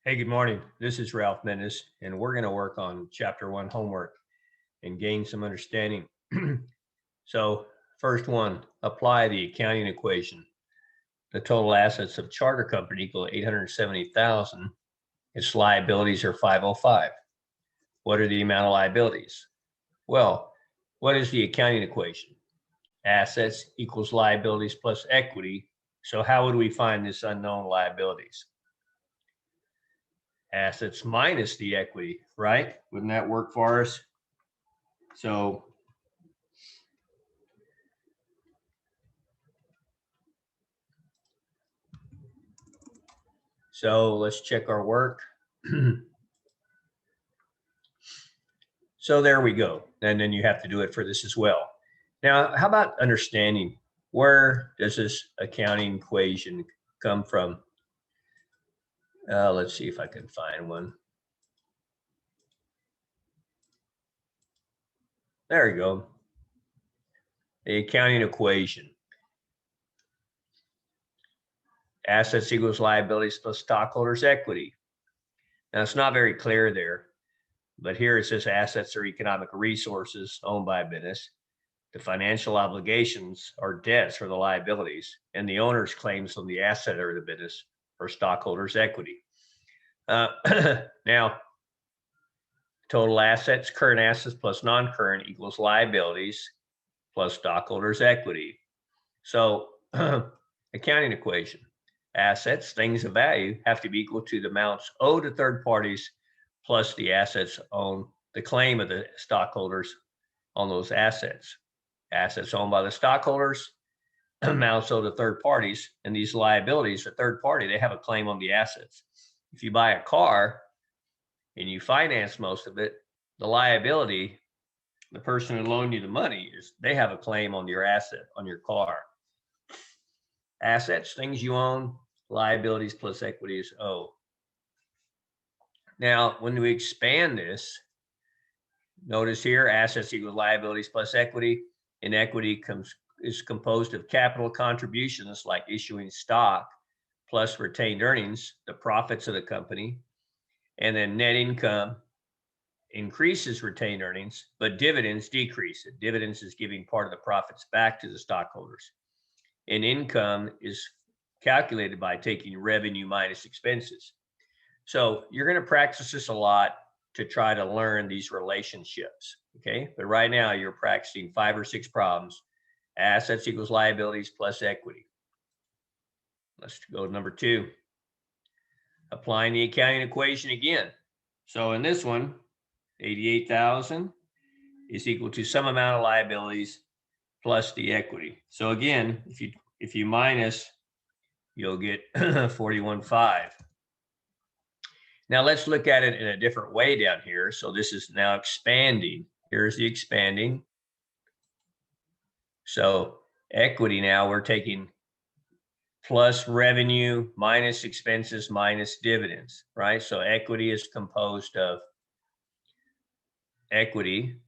Hey, good morning. This is Ralph Mendes, and we're going to work on Chapter 1 homework and gain some understanding. So, first one, apply the accounting equation. The total assets of charter company equal 870,000. Its liabilities are 505. What are the amount of liabilities? Well, what is the accounting equation? Assets equals liabilities plus equity. So, how would we find this unknown liabilities? Assets minus the equity, right? Wouldn't that work for us? So let's check our work. So there we go. And then you have to do it for this as well. Now, how about understanding where does this accounting equation come from? Let's see if I can find one. There you go. The accounting equation. Assets equals liabilities plus stockholders' equity. Now, it's not very clear there, but here it says assets are economic resources owned by a business. The financial obligations are debts for the liabilities, and the owner's claims on the asset or the business or stockholders' equity. Now, total assets, current assets plus non-current equals liabilities plus stockholders' equity. So, accounting equation. Assets, things of value, have to be equal to the amounts owed to third parties plus the assets on the claim of the stockholders on those assets. Assets owned by the stockholders, amounts owed to third parties, and these liabilities, the third party, they have a claim on the assets. If you buy a car and you finance most of it, the liability, the person who loaned you the money, is they have a claim on your asset, on your car. Assets, things you own, liabilities plus equity is owed. Now, when we expand this, notice here, assets equals liabilities plus equity, and equity is composed of capital contributions like issuing stock plus retained earnings, the profits of the company, and then net income increases retained earnings, but dividends decrease it. Dividends is giving part of the profits back to the stockholders. And income is calculated by taking revenue minus expenses. So you're going to practice this a lot to try to learn these relationships, okay? But right now you're practicing 5 or 6 problems. Assets equals liabilities plus equity. Let's go to number 2. Applying the accounting equation again. So in this one, 88,000 is equal to some amount of liabilities plus the equity. So again, if you minus, you'll get 41.5. Now let's look at it in a different way down here. So this is now expanding. Here's the expanding. So equity, now we're taking plus revenue minus expenses minus dividends, right? So equity is composed of equity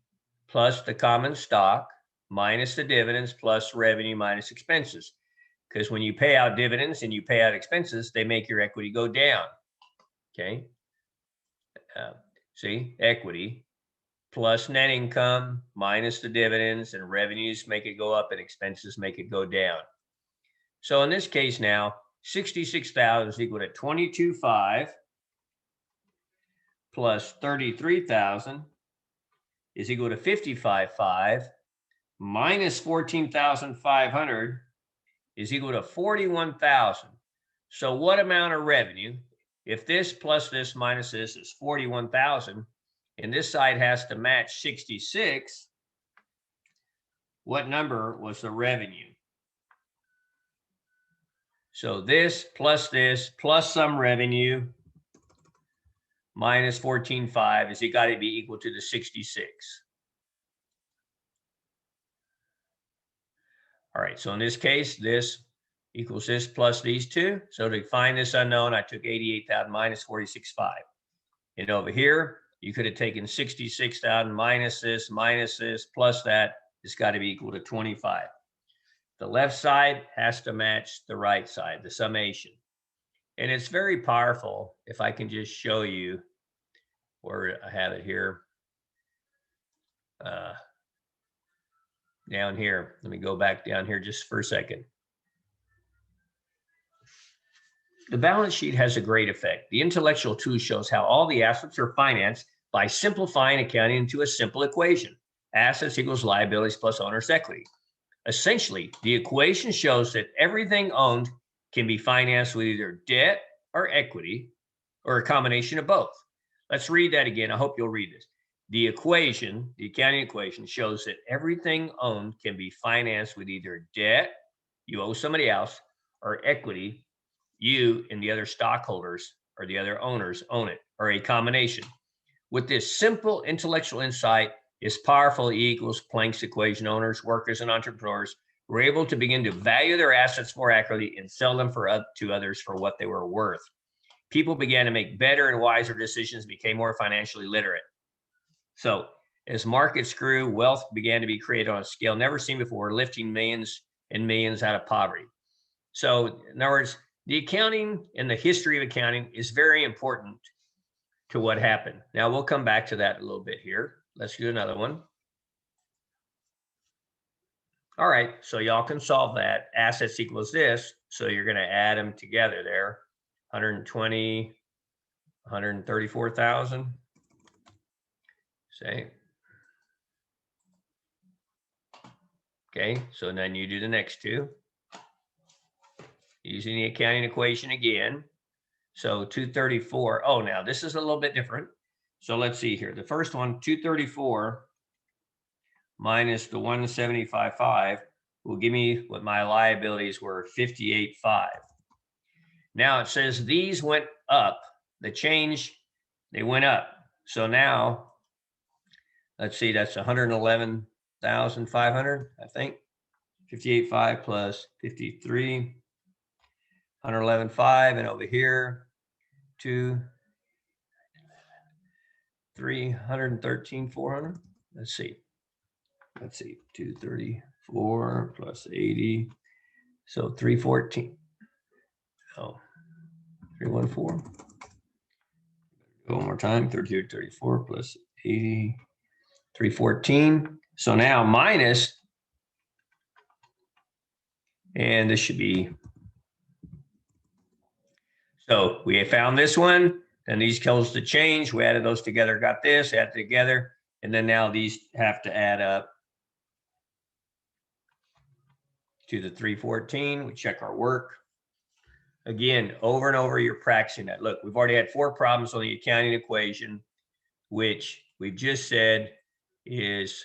plus the common stock minus the dividends plus revenue minus expenses. Because when you pay out dividends and you pay out expenses, they make your equity go down. Okay. See, equity plus net income minus the dividends, and revenues make it go up and expenses make it go down. So in this case now, 66,000 is equal to 22.5 plus 33,000 is equal to 55.5 minus 14,500 is equal to 41,000. So what amount of revenue, if this plus this minus this is 41,000, and this side has to match 66, what number was the revenue? So this plus some revenue minus 14.5 is it got to be equal to the 66. All right, so in this case, this equals this plus these two. So to find this unknown, I took 88,000 minus 46.5. And over here, you could have taken 66,000 minus this, plus that. It's got to be equal to 25. The left side has to match the right side, the summation. And it's very powerful. If I can just show you where I have it here. Down here. Let me go back down here just for a second. The balance sheet has a great effect. The intellectual tool shows how all the assets are financed by simplifying accounting into a simple equation. Assets equals liabilities plus owner's equity. Essentially, the equation shows that everything owned can be financed with either debt or equity or a combination of both. Let's read that again. I hope you'll read this. The equation, the accounting equation, shows that everything owned can be financed with either debt, you owe somebody else, or equity, you and the other stockholders or the other owners own it, or a combination. With this simple intellectual insight, is powerful E equals Planck's equation. Owners, workers, and entrepreneurs were able to begin to value their assets more accurately and sell them to others for what they were worth. People began to make better and wiser decisions, became more financially literate. So as markets grew, wealth began to be created on a scale never seen before, lifting millions and millions out of poverty. So in other words, the accounting and the history of accounting is very important to what happened. Now we'll come back to that a little bit here. Let's do another one. All right, so y'all can solve that. Assets equals this, so you're going to add them together there. 120, 134,000. Say. Okay, so then you do the next two. Using the accounting equation again. So 234. Oh, now this is a little bit different. So let's see here. The first one, 234 minus the 175.5 will give me what my liabilities were, 58.5. Now it says these went up. The change, they went up. So now, let's see, that's 111,500, I think. 58.5 plus 53, 111.5, and over here, 313,400. Let's see, 234 plus 80, so 314. Oh, 314. One more time, 32, 34 plus 80, 314. So now minus, and this should be, so we found this one, and these kills the change. We added those together, got this, add together, and then now these have to add up to the 314. We check our work. Again, over and over, you're practicing that. Look, we've already had 4 problems on the accounting equation, which we've just said is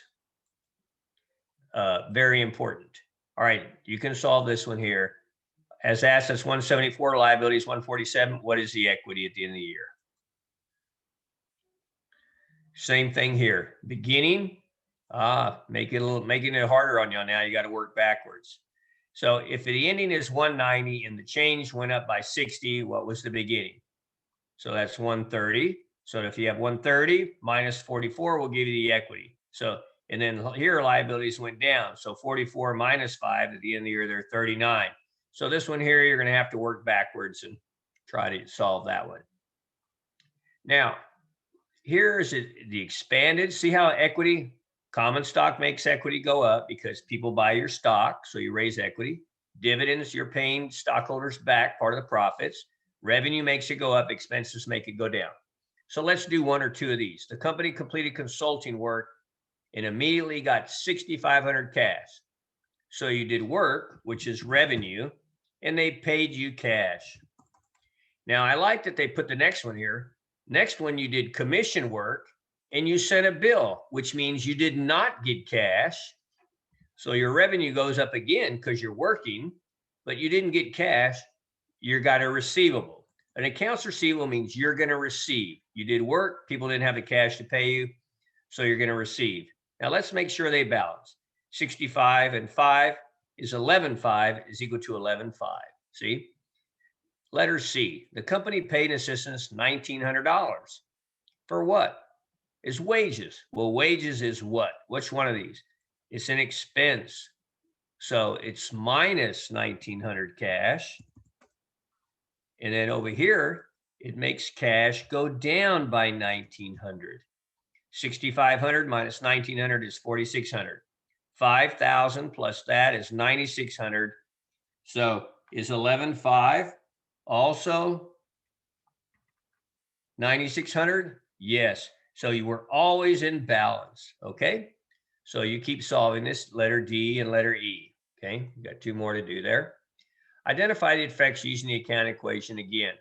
very important. All right, you can solve this one here. As assets 174, liabilities 147, what is the equity at the end of the year? Same thing here. Beginning, making it harder on you now. You got to work backwards. So if the ending is 190 and the change went up by 60, what was the beginning? So that's 130. So if you have 130 minus 44 will give you the equity. So, and then here liabilities went down. So 44 minus 5 at the end of the year, they're 39. So this one here, you're going to have to work backwards and try to solve that one. Now, here's the expanded. See how equity, common stock makes equity go up because people buy your stock, so you raise equity. Dividends, you're paying stockholders back part of the profits. Revenue makes it go up, expenses make it go down. So let's do 1 or 2 of these. The company completed consulting work and immediately got 6,500 cash. So you did work, which is revenue, and they paid you cash. Now I like that they put the next one here. Next one, you did commission work and you sent a bill, which means you did not get cash. So your revenue goes up again because you're working, but you didn't get cash. You got a receivable. An accounts receivable means you're going to receive. You did work, people didn't have the cash to pay you, so you're going to receive. Now let's make sure they balance. 65 and 5 is 11.5 is equal to 11.5. See? Letter C, the company paid assistants $1,900. For what? Is wages. Well, wages is what? Which one of these? It's an expense. So it's minus 1,900 cash. And then over here, it makes cash go down by 1,900. 6,500 minus 1,900 is 4,600. 5,000 plus that is 9,600. So is 11,500 also 9,600? Yes. So you were always in balance. Okay. So you keep solving this, letter D and letter E. Okay. You got two more to do there. Identify the effects using the account equation again.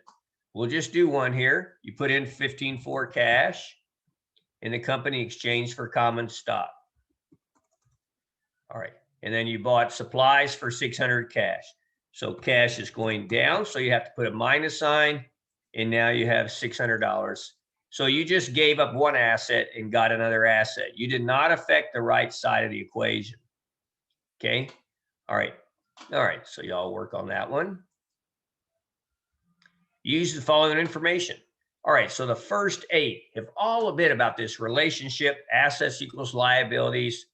We'll just do one here. You put in 15,400 cash in the company exchange for common stock. All right. And then you bought supplies for 600 cash. So cash is going down. So you have to put a minus sign. And now you have $600. So you just gave up one asset and got another asset. You did not affect the right side of the equation. Okay. All right. All right. So y'all work on that one. Use the following information. All right. So the first 8 have all a bit about this relationship, assets equals liabilities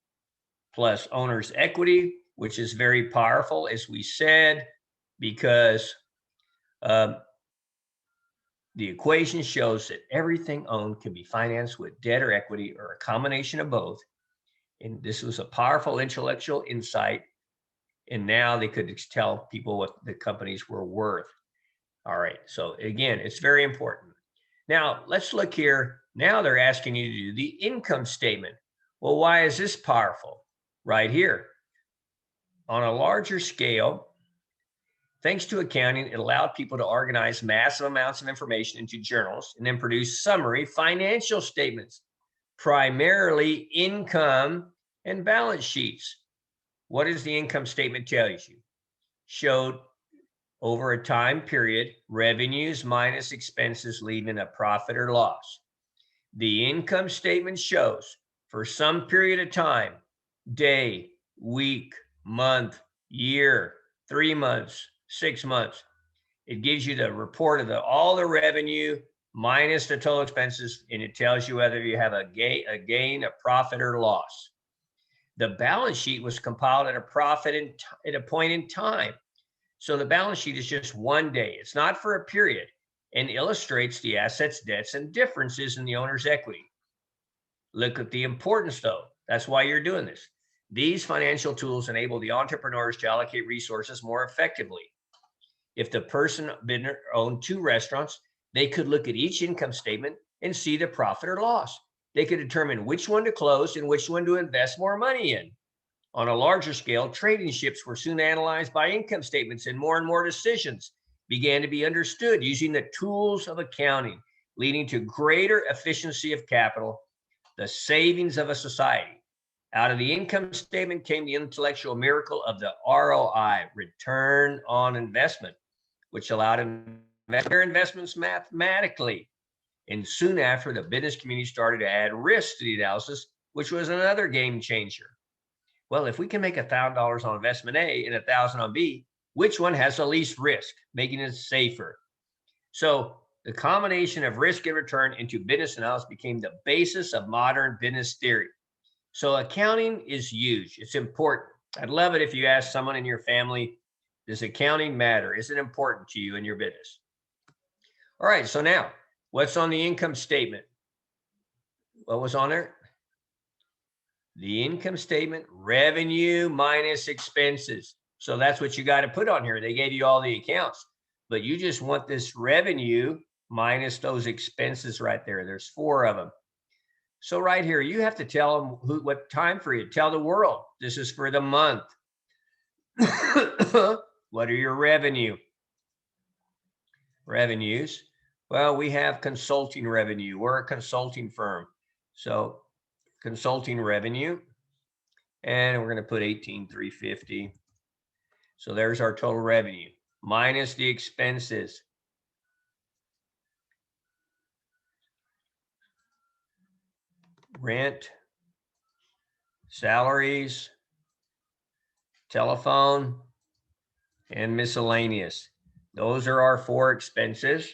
plus owner's equity, which is very powerful, as we said, because the equation shows that everything owned can be financed with debt or equity or a combination of both. And this was a powerful intellectual insight. And now they could tell people what the companies were worth. All right. So again, it's very important. Now let's look here. Now they're asking you to do the income statement. Well, why is this powerful? Right here. On a larger scale, thanks to accounting, it allowed people to organize massive amounts of information into journals and then produce summary financial statements, primarily income and balance sheets. What does the income statement tell you? Showed over a time period, revenues minus expenses, leaving a profit or loss. The income statement shows for some period of time, day, week, month, year, 3 months, 6 months. It gives you the report of all the revenue minus the total expenses, and it tells you whether you have a gain, a profit, or loss. The balance sheet was compiled at a profit at a point in time. So the balance sheet is just one day. It's not for a period, and illustrates the assets, debts, and differences in the owner's equity. Look at the importance, though. That's why you're doing this. These financial tools enable the entrepreneurs to allocate resources more effectively. If the person owned 2 restaurants, they could look at each income statement and see the profit or loss. They could determine which one to close and which one to invest more money in. On a larger scale, trading ships were soon analyzed by income statements, and more decisions began to be understood using the tools of accounting, leading to greater efficiency of capital, the savings of a society. Out of the income statement came the intellectual miracle of the ROI, return on investment, which allowed their investments mathematically. And soon after, the business community started to add risk to the analysis, which was another game changer. Well, if we can make $1,000 on investment A and 1,000 on B, which one has the least risk, making it safer? So the combination of risk and return into business analysis became the basis of modern business theory. So accounting is huge. It's important. I'd love it if you ask someone in your family, does accounting matter? Is it important to you in your business? All right. So now, what's on the income statement? What was on there? The income statement, revenue minus expenses. So that's what you got to put on here. They gave you all the accounts, but you just want this revenue minus those expenses right there. There's 4 of them. So right here, you have to tell them what time period. Tell the world this is for the month. What are your revenues? Well, we have consulting revenue. We're a consulting firm. So consulting revenue, and we're going to put 18,350. So there's our total revenue minus the expenses. Rent, salaries, telephone, and miscellaneous. Those are our 4 expenses.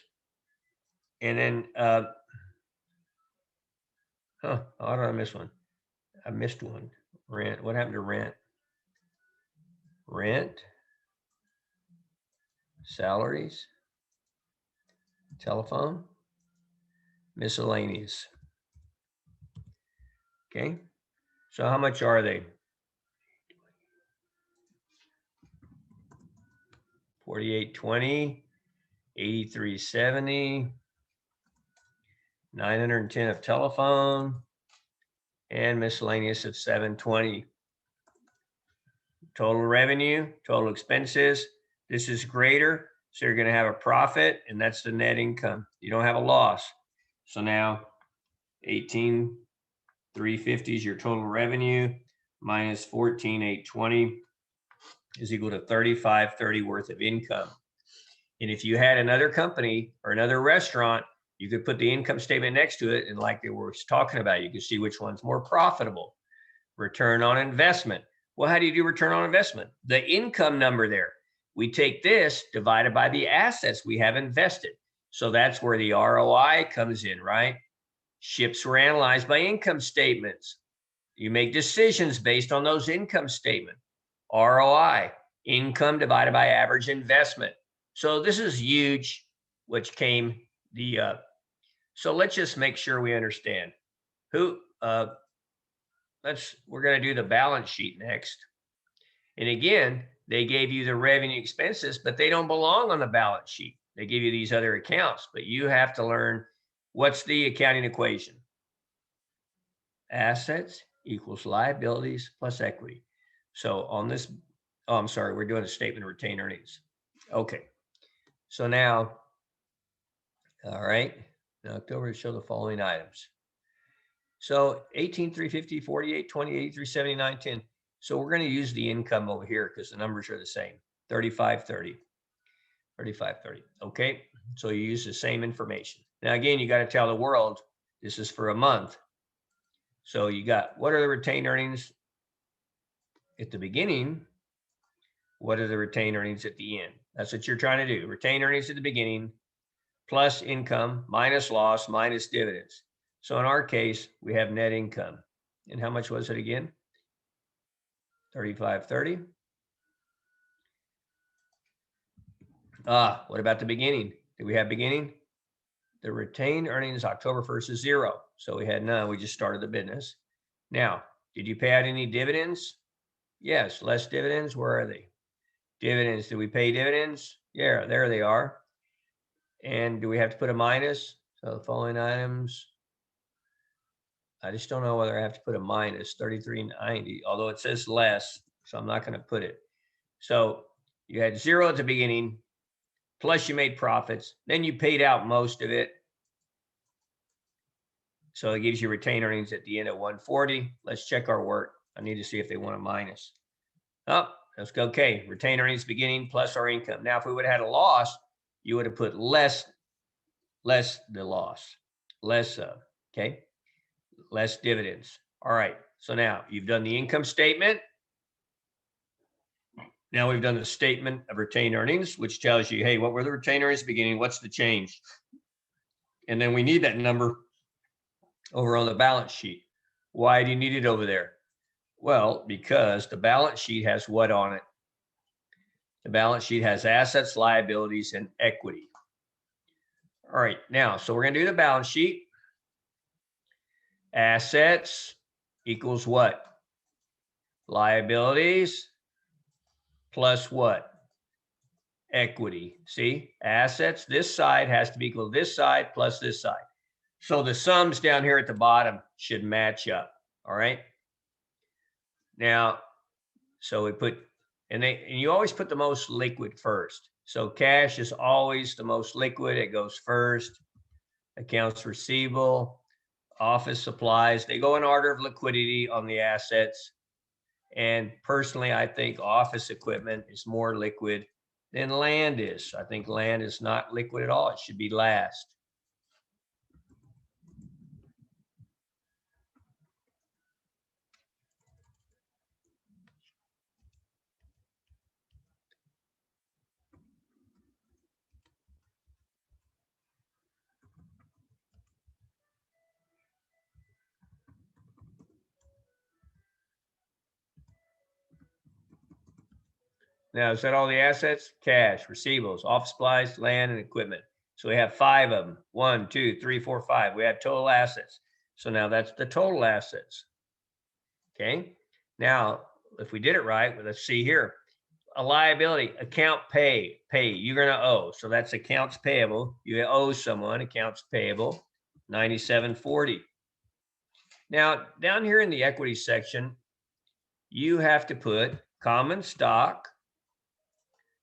And then, how did I miss one? I missed one. Rent. What happened to rent? Rent, salaries, telephone, miscellaneous. Okay, so how much are they? 4820, 8370, 910 of telephone, and miscellaneous of 720. Total revenue, total expenses. This is greater, so you're going to have a profit, and that's the net income. You don't have a loss. So now 18,350 is your total revenue minus 14,820 is equal to 3530 worth of income. And if you had another company or another restaurant, you could put the income statement next to it, and like they were talking about, you could see which one's more profitable. Return on investment. Well, how do you do return on investment? The income number there. We take this divided by the assets we have invested. So that's where the ROI comes in, right? Ships were analyzed by income statements. You make decisions based on those income statements. ROI, income divided by average investment. So this is huge, which came so let's just make sure we understand we're going to do the balance sheet next. And again, they gave you the revenue expenses, but they don't belong on the balance sheet. They give you these other accounts, but you have to learn what's the accounting equation. Assets equals liabilities plus equity. So on this, I'm sorry, we're doing a statement of retained earnings. Okay. So now, all right, in October, show the following items. So 18,350, 4820, 8379, 10. So we're going to use the income over here because the numbers are the same. 3530. 3530. Okay. So you use the same information. Now, again, you got to tell the world this is for a month. So you got, what are the retained earnings at the beginning? What are the retained earnings at the end? That's what you're trying to do. Retained earnings at the beginning plus income minus loss minus dividends. So in our case, we have net income. And how much was it again? 3530. What about the beginning? Did we have beginning? The retained earnings October 1st is 0. So we had none. We just started the business. Now, did you pay out any dividends? Yes, less dividends. Where are they? Dividends. Did we pay dividends? Yeah, there they are. And do we have to put a minus? So the following items, I just don't know whether I have to put a minus 3390, although it says less, so I'm not going to put it. So you had 0 at the beginning, plus you made profits, then you paid out most of it. So it gives you retained earnings at the end at 140. Let's check our work. I need to see if they want a minus. Oh, let's go. Okay, retained earnings beginning plus our income. Now, if we would have had a loss, you would have put less the loss, okay, less dividends. All right, so now you've done the income statement. Now we've done the statement of retained earnings, which tells you, hey, what were the retained earnings beginning? What's the change? And then we need that number over on the balance sheet. Why do you need it over there? Well, because the balance sheet has what on it? The balance sheet has assets, liabilities, and equity. All right, now, so we're going to do the balance sheet. Assets equals what? Liabilities plus what? Equity. See, assets, this side has to be equal to this side plus this side. So the sums down here at the bottom should match up. All right. Now, so we put, and you always put the most liquid first. So cash is always the most liquid. It goes first. Accounts receivable, office supplies, they go in order of liquidity on the assets. And personally, I think office equipment is more liquid than land is. I think land is not liquid at all. It should be last. Now, is that all the assets? Cash, receivables, office supplies, land, and equipment. So we have 5 of them. 1, 2, 3, 4, 5. We have total assets. So now that's the total assets. Okay. Now, if we did it right, well, let's see here. A liability, account pay, you're going to owe. So that's accounts payable. You owe someone, accounts payable, 9740. Now, down here in the equity section, you have to put common stock,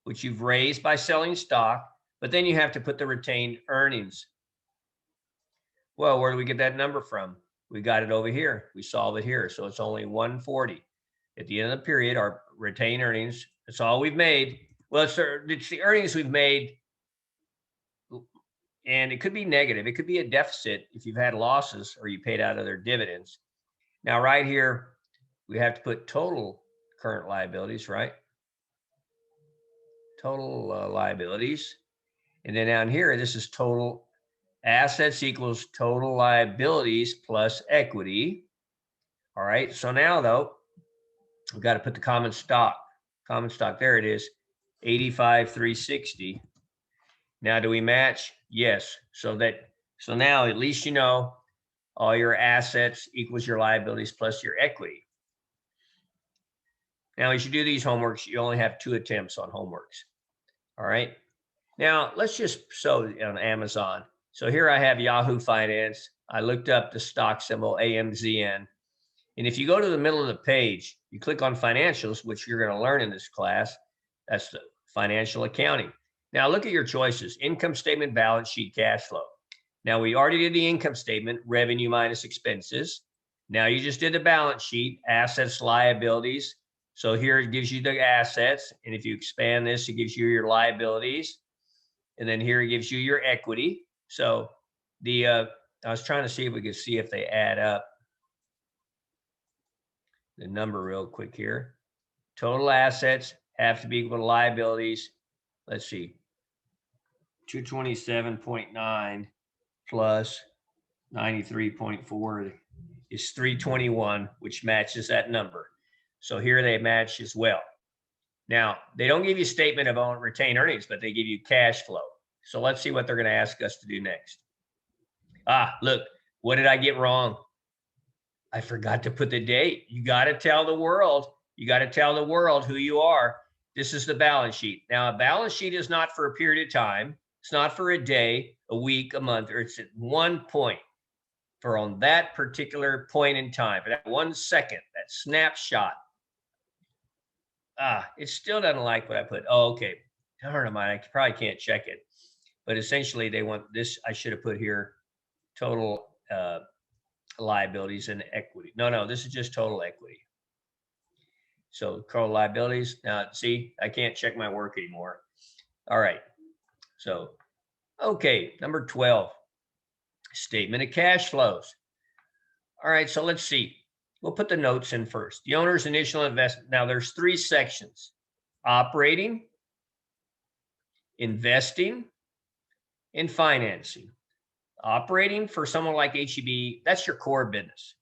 which you've raised by selling stock, but then you have to put the retained earnings. Well, where do we get that number from? We got it over here. We solve it here. So it's only 140. At the end of the period, our retained earnings, that's all we've made. Well, it's the earnings we've made, and it could be negative. It could be a deficit if you've had losses or you paid out other dividends. Now, right here, we have to put total current liabilities, right? Total liabilities. And then down here, this is total assets equals total liabilities plus equity. All right. So now, though, we've got to put the common stock. Common stock, there it is, 85,360. Now, do we match? Yes. So now at least you know all your assets equals your liabilities plus your equity. Now, as you do these homeworks, you only have 2 attempts on homeworks. All right. Now, let's just on Amazon. So here I have Yahoo Finance. I looked up the stock symbol AMZN. And if you go to the middle of the page, you click on financials, which you're going to learn in this class. That's the financial accounting. Now, look at your choices: income statement, balance sheet, cash flow. Now, we already did the income statement, revenue minus expenses. Now, you just did the balance sheet, assets, liabilities. So here it gives you the assets. And if you expand this, it gives you your liabilities. And then here it gives you your equity. So I was trying to see if we could see if they add up the number real quick here. Total assets have to be equal to liabilities. Let's see. 227.9 plus 93.4 is 321, which matches that number. So here they match as well. Now, they don't give you a statement of retained earnings, but they give you cash flow. So let's see what they're going to ask us to do next. Look, what did I get wrong? I forgot to put the date. You got to tell the world. You got to tell the world who you are. This is the balance sheet. Now, a balance sheet is not for a period of time. It's not for a day, a week, a month, or it's at one point for on that particular point in time, for that 1 second, that snapshot. It still doesn't like what I put. Oh, okay. Darn it, I probably can't check it. But essentially, they want this. I should have put here total liabilities and equity. No, this is just total equity. So total liabilities. Now, see, I can't check my work anymore. All right. So, okay, number 12, statement of cash flows. All right, so let's see. We'll put the notes in first. The owner's initial investment. Now, there's 3 sections: operating, investing, and financing. Operating, for someone like HEB, that's your core business.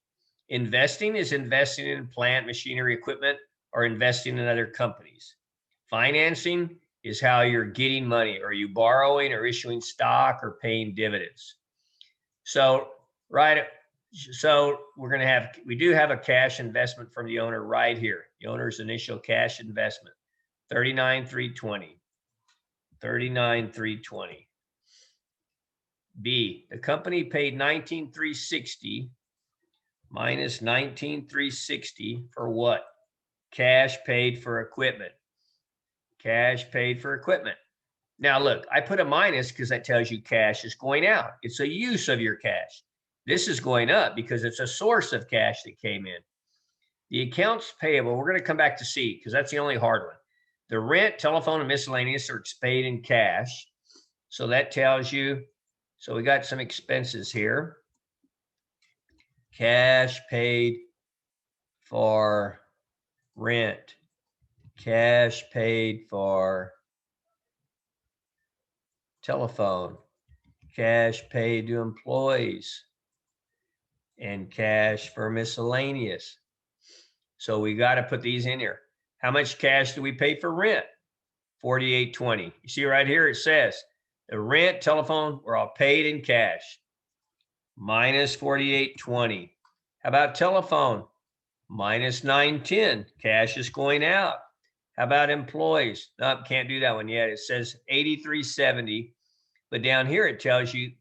Investing is investing in plant, machinery, equipment, or investing in other companies. Financing is how you're getting money. Are you borrowing or issuing stock or paying dividends? So, right. So we do have a cash investment from the owner right here. The owner's initial cash investment, $39,320. $39,320. B, the company paid $19,360 minus $19,360 for what? Cash paid for equipment. Cash paid for equipment. Now, look, I put a minus because that tells you cash is going out. It's a use of your cash. This is going up because it's a source of cash that came in. The accounts payable, we're going to come back to C because that's the only hard one. The rent, telephone, and miscellaneous are paid in cash. So that tells you, so we got some expenses here. Cash paid for rent. Cash paid for telephone. Cash paid to employees. And cash for miscellaneous. So we got to put these in here. How much cash do we pay for rent? $48.20. You see right here, it says The rent, telephone were all paid in cash. Minus 4820. How about telephone? Minus 910. Cash is going out. How about employees? Nope, can't do that one yet. It says 8370, but down here it tells you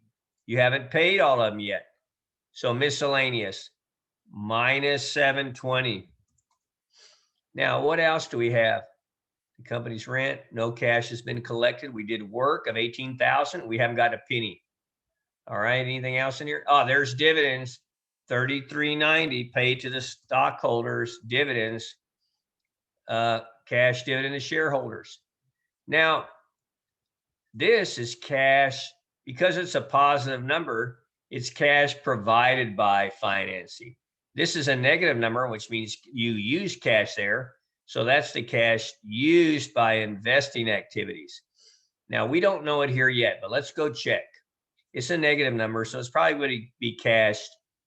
you haven't paid all of them yet. So miscellaneous, minus 720. Now, what else do we have? The company's rent, no cash has been collected. We did work of 18,000. We haven't got a penny. All right, anything else in here? Oh, there's dividends, 3390 paid to the stockholders, dividends, cash dividend to shareholders. Now, this is cash, because it's a positive number, it's cash provided by financing. This is a negative number, which means you use cash there. So that's the cash used by investing activities. Now, we don't know it here yet, but let's go check. It's a negative number, so it's probably going to be cash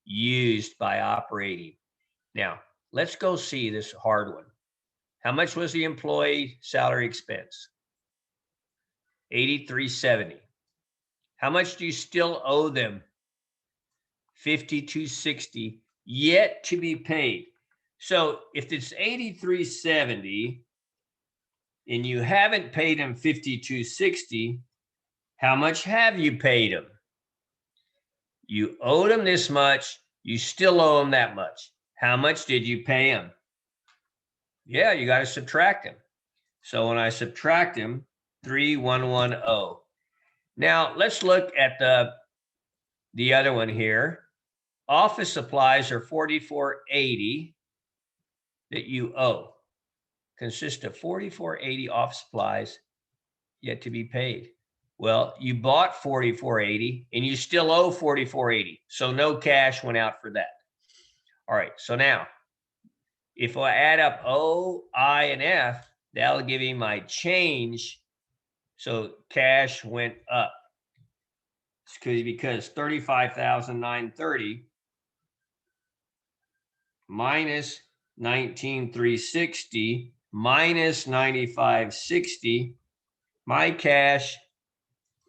used by operating. Now, let's go see this hard one. How much was the employee salary expense? 8370. How much do you still owe them? 5260 yet to be paid. So if it's 8370 and you haven't paid them 5260, how much have you paid them? You owed them this much, you still owe them that much. How much did you pay them? Yeah, you got to subtract them. So when I subtract them, 3110. Now let's look at the other one here. Office supplies are 4480 that you owe. Consists of 4480 office supplies yet to be paid. Well, you bought 4480 and you still owe 4480. So no cash went out for that. All right, so now if I add up O, I, and F, that'll give me my change. So cash went up. It's because 35,930 minus 19,360 minus 9560, my cash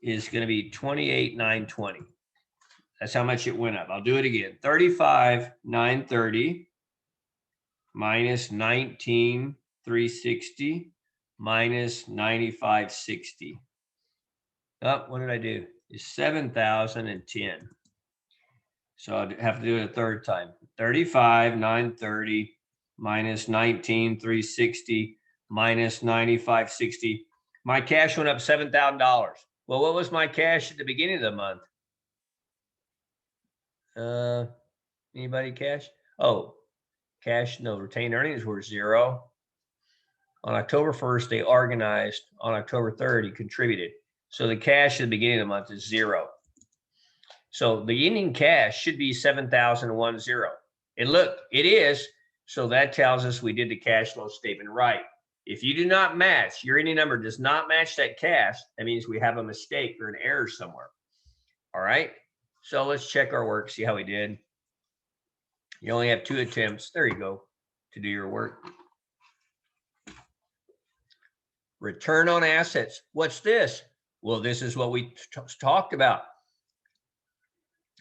is going to be 28,920. That's how much it went up. I'll do it again. 35,930 minus 19,360 minus 9560. Oh, what did I do? It's 7,010. So I'll have to do it a third time. 35,930 minus 19,360 minus 9560. My cash went up $7,000. Well, what was my cash at the beginning of the month? Anybody cash? Oh, cash, no, retained earnings were 0. On October 1st, they organized. On October 3rd, he contributed. So the cash at the beginning of the month is 0. So the ending cash should be 7,010. And look, it is. So that tells us we did the cash flow statement right. If you do not match, your ending number does not match that cash, that means we have a mistake or an error somewhere. All right. So let's check our work, see how we did. You only have 2 attempts. There you go, to do your work. Return on assets. What's this? Well, this is what we talked about.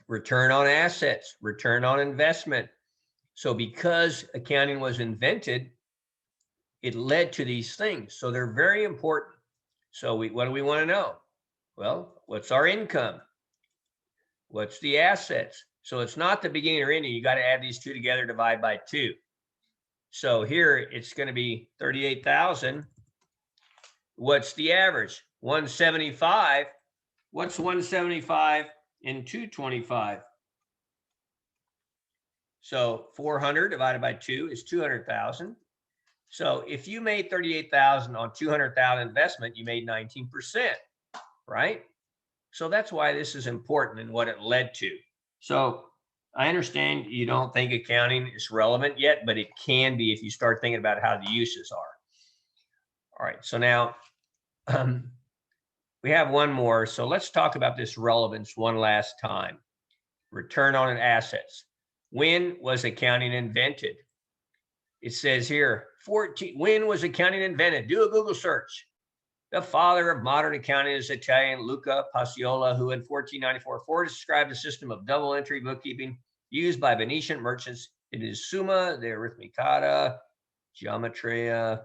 Return on assets, return on investment. So because accounting was invented, it led to these things. So they're very important. So what do we want to know? Well, what's our income? What's the assets? So it's not the beginning or ending. You got to add these two together, divide by 2. So here it's going to be 38,000. What's the average? 175. What's 175 and 225? So 400 divided by 2 is 200,000. So if you made 38,000 on 200,000 investment, you made 19%, right? So that's why this is important and what it led to. So I understand you don't think accounting is relevant yet, but it can be if you start thinking about how the uses are. All right, so now we have one more. So let's talk about this relevance one last time. Return on assets. When was accounting invented? It says here, when was accounting invented? Do a Google search. The father of modern accounting is Italian Luca Pacioli, who in 1494 first described a system of double entry bookkeeping used by Venetian merchants in his Summa de Arithmetica Geometria.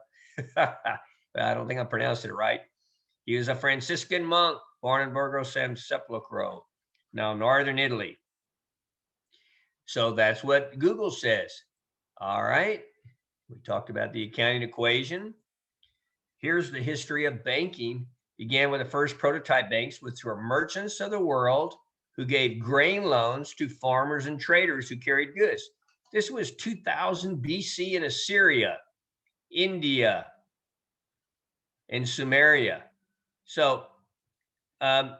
I don't think I'm pronouncing it right. He was a Franciscan monk born in Borgo San Sepolcro, now northern Italy. So that's what Google says. All right. We talked about the accounting equation. Here's the history of banking. Began with the first prototype banks, which were merchants of the world who gave grain loans to farmers and traders who carried goods. This was 2000 BC in Assyria, India, and Sumeria. So there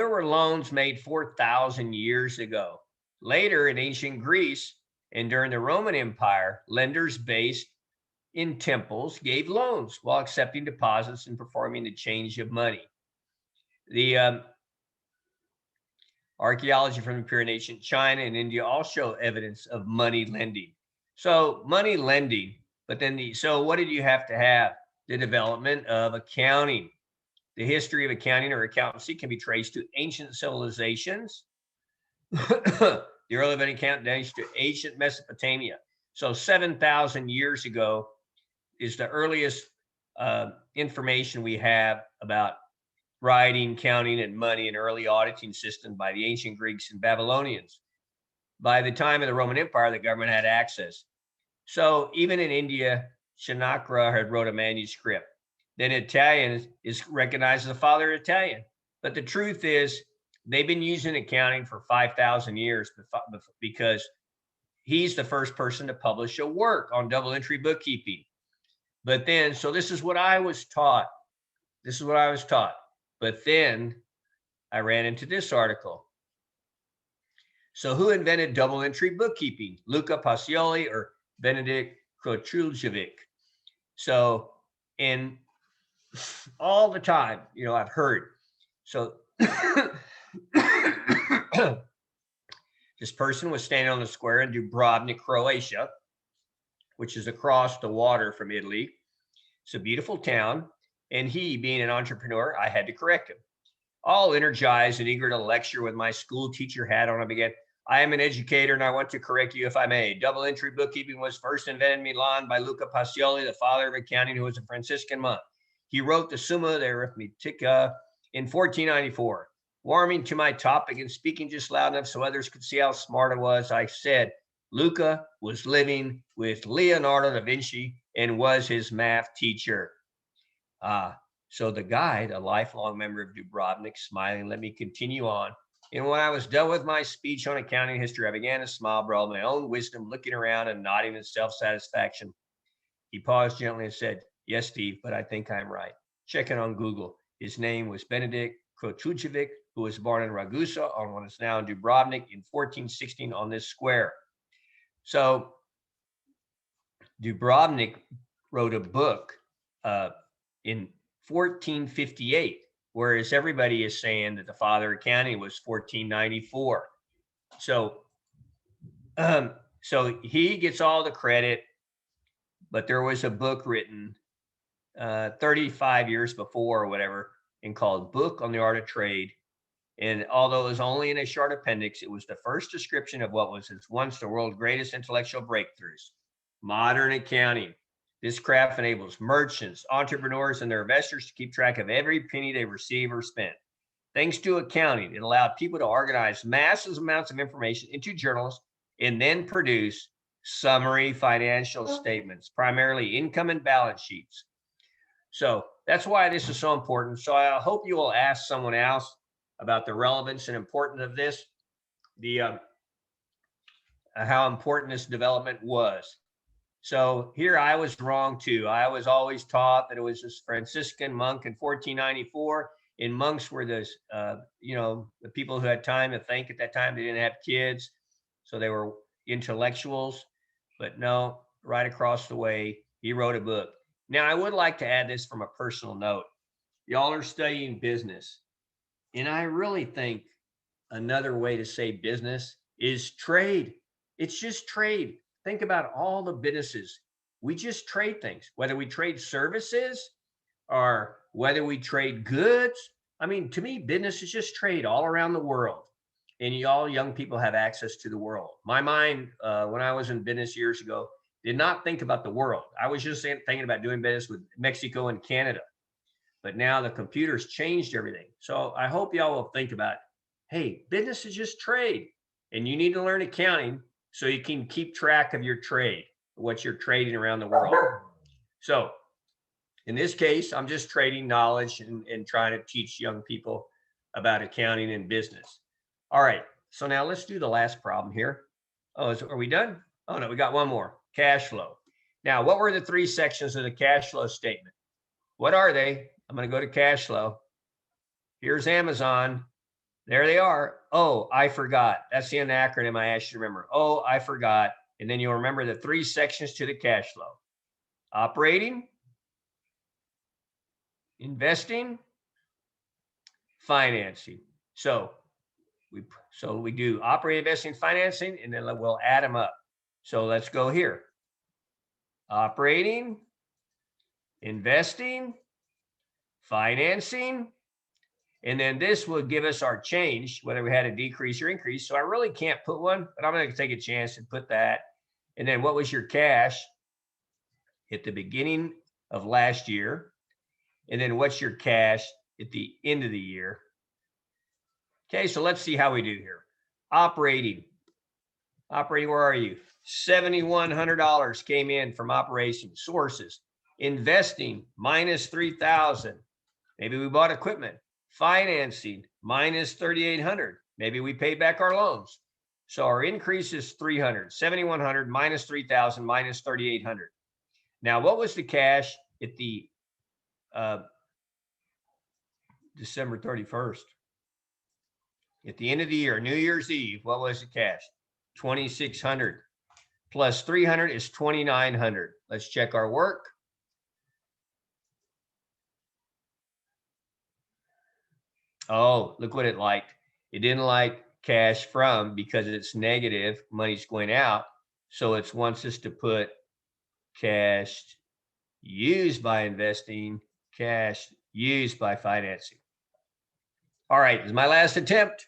were loans made 4,000 years ago. Later in ancient Greece and during the Roman Empire, lenders based in temples gave loans while accepting deposits and performing the change of money. The archaeology from the period in ancient China and India all show evidence of money lending. So money lending, but then so what did you have to have? The development of accounting. The history of accounting or accountancy can be traced to ancient civilizations. The early of account dates to ancient Mesopotamia. So 7,000 years ago is the earliest information we have about writing, counting, and money in early auditing system by the ancient Greeks and Babylonians. By the time of the Roman Empire, the government had access. So even in India, Chanakra had wrote a manuscript. Then Italian is recognized as the father of Italian. But the truth is, they've been using accounting for 5,000 years because he's the first person to publish a work on double entry bookkeeping. But then, so this is what I was taught. But then I ran into this article. So who invented double entry bookkeeping? Luca Pacioli or Benedict Kotuljevic? So, and all the time, I've heard. So this person was standing on the square in Dubrovnik, Croatia, which is across the water from Italy. It's a beautiful town. And he, being an entrepreneur, I had to correct him. All energized and eager to lecture with my school teacher hat on, I began, I am an educator and I want to correct you if I may. Double entry bookkeeping was first invented in Milan by Luca Pacioli, the father of accounting, who was a Franciscan monk. He wrote the Summa de Arithmetica in 1494. Warming to my topic and speaking just loud enough so others could see how smart I was, I said, Luca was living with Leonardo da Vinci and was his math teacher. So the guide, a lifelong member of Dubrovnik, smiling, let me continue on. And when I was done with my speech on accounting history, I began to smile, bro, my own wisdom, looking around and nodding in self-satisfaction. He paused gently and said, yes, Steve, but I think I'm right. Check it on Google. His name was Benedict Kotuljevic, who was born in Ragusa on what is now in Dubrovnik in 1416 on this square. So Dubrovnik wrote a book in 1458, whereas everybody is saying that the father of accounting was 1494. So he gets all the credit, but there was a book written 35 years before or whatever, and called Book on the Art of Trade. And although it was only in a short appendix, it was the first description of what was once the world's greatest intellectual breakthroughs, modern accounting. This craft enables merchants, entrepreneurs, and their investors to keep track of every penny they receive or spend. Thanks to accounting, it allowed people to organize massive amounts of information into journals and then produce summary financial statements, primarily income and balance sheets. So that's why this is so important. So I hope you will ask someone else about the relevance and importance of this, how important this development was. So here I was wrong too. I was always taught that it was this Franciscan monk in 1494, and monks were the people who had time to think at that time. They didn't have kids, so they were intellectuals. But no, right across the way, he wrote a book. Now, I would like to add this from a personal note. Y'all are studying business, and I really think another way to say business is trade. It's just trade. Think about all the businesses. We just trade things, whether we trade services or whether we trade goods. I mean, to me, business is just trade all around the world. And y'all young people have access to the world. My mind, when I was in business years ago, did not think about the world. I was just thinking about doing business with Mexico and Canada. But now the computers changed everything. So I hope y'all will think about, hey, business is just trade. And you need to learn accounting so you can keep track of your trade, what you're trading around the world. So in this case, I'm just trading knowledge and trying to teach young people about accounting and business. All right, so now let's do the last problem here. Oh, are we done? Oh no, we got one more, cash flow. Now, what were the three sections of the cash flow statement? What are they? I'm going to go to cash flow. Here's Amazon. There they are. Oh, I forgot. That's the acronym I asked you to remember. Oh, I forgot. And then you'll remember the three sections to the cash flow: operating, investing, financing. So we do operating, investing, financing, and then we'll add them up. So let's go here. Operating, investing, financing, and then this will give us our change, whether we had a decrease or increase. So I really can't put one, but I'm going to take a chance and put that. And then what was your cash at the beginning of last year? And then what's your cash at the end of the year? Okay, so let's see how we do here. Operating, where are you? $7,100 came in from operations sources. Investing, minus $3,000. Maybe we bought equipment. Financing, minus $3,800. Maybe we paid back our loans. So our increase is $300, $7,100 minus $3,000 minus $3,800. Now, what was the cash at the December 31st? At the end of the year, New Year's Eve, what was the cash? $2,600 plus $300 is $2,900. Let's check our work. Oh, look what it liked. It didn't like cash from because it's negative, money's going out. So it wants us to put cash used by investing, cash used by financing. All right, this is my last attempt.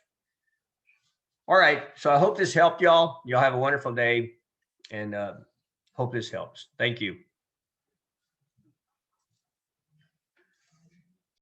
All right, so I hope this helped y'all. Y'all have a wonderful day and hope this helps. Thank you.